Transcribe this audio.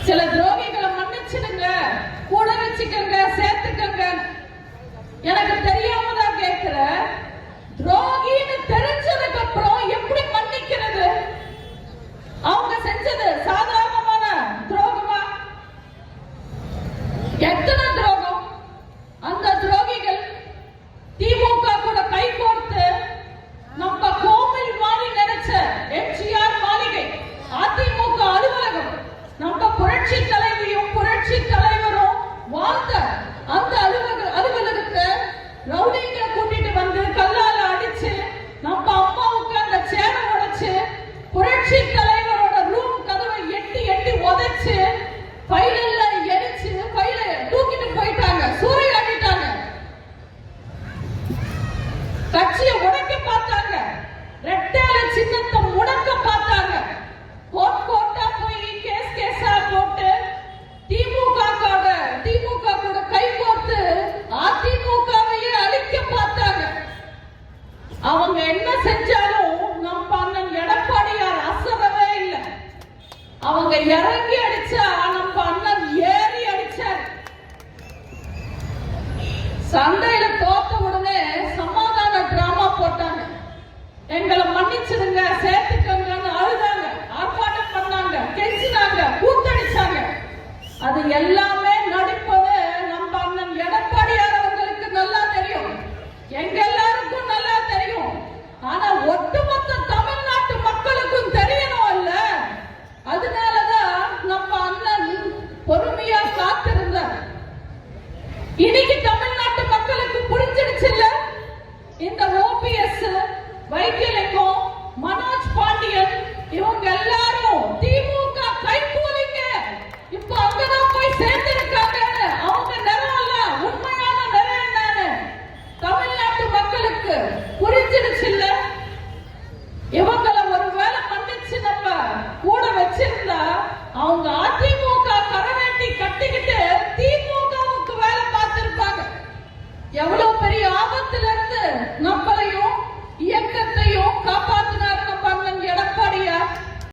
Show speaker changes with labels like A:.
A: சில துரோகிகளை மன்னிச்சிடுங்க, கூட வச்சுக்கங்க, சேர்த்துக்கங்க. எனக்கு தெரியாம தான் கேட்கிற, துரோகின்னு தெரிஞ்சதுக்கு அப்புறம் எப்படி மன்னிக்கிறது? அவங்க செஞ்சது சாதாரணமான துரோகமா? எத்தனை துரோகம்! அந்த துரோகிகள் திமுக கூட கை கோர்த்து நம்ம கோவில் மாதிரி நினைச்ச எம்ஜிஆர் மாளிகை, அதிமுக அலுவலகம், நம்ம புரட்சி தலைவியும் புரட்சி தலைவரும் வாழ்ந்த அந்த அலுவலகத்தை ரவுடிங்களை கூட்டிட்டு வந்து கல்லால அடிச்சு நம்ம அம்மாவுக்கு அந்த சேரை உடைச்சு புரட்சி தலைவரோட ரூம் கதவை எட்டி எட்டி உதைச்சு ஃபைல்ல எரிச்சு ஃபைல தூக்கிட்டு போயிட்டாங்க, சூறையாடிட்டாங்க. கட்சியை உடைக்க பார்த்தாங்க, ரெட்டேல சின்னத்தை முடக்க பார்த்தாங்க. கோர்ட்டா போய் கேஸா போட்டு திமுக கூட கை கோர்த்து அதிமுகவையே அழிக்க பார்த்தாங்க. அவங்க என்ன செஞ்சாலும் நம்ம அண்ணன் எடப்பாடியார் அசரவே இல்லை. அவங்க இறங்கி அடிச்சா நம்ம அண்ணன் ஏறி அடிச்சார். சண்டையில தோத்த உடனே சமாதான டிராமா போட்டாங்க. எங்களை மன்னிச்சிடுங்க, சேர்த்துக்கங்கன்னு அழுதாங்க, ஆர்ப்பாட்டம் பண்ணாங்க, கெஞ்சினாங்க, கூத்தடிச்சாங்க. அது எல்லாமே நடிப்பது நம்ம அண்ணன் எடப்பாடியார் அவர்களுக்கு நல்லா தெரியும், எங்க எல்லாருக்கும் நல்லா தெரியும். ஆனா ஒட்டுமொத்த தமிழ்நாட்டு மக்களுக்கும் தெரியணும் இல்ல? அதனாலதான் நம்ம அண்ணன் பொறுமையா காத்திருந்தார். இன்னைக்கு தமிழ்நாட்டு மக்களுக்கு புரிஞ்சிடுச்சு இல்ல? இந்த ஓபிஎஸ், வைத்தியலிங்கம், மனோஜ் பாண்டியன் இவங்க எல்லாரும் திமுக கைகூலிங்க இப்ப அங்கதான் போய் சேர்ந்திருக்காங்க. அவங்க நிறம் இல்ல, உண்மையான நிறம் என்னன்னு தமிழ்நாட்டு மக்களுக்கு புரிஞ்சிடுச்சு இல்ல? இவங்களை ஒருவேளை மன்னிச்சு நம்ம கூட வச்சிருந்தா அவங்க அதிமுக கரவேட்டி கட்டிக்கிட்டு திமுகவுக்கு வேலை பார்த்திருப்பாங்க. எவ்வளவு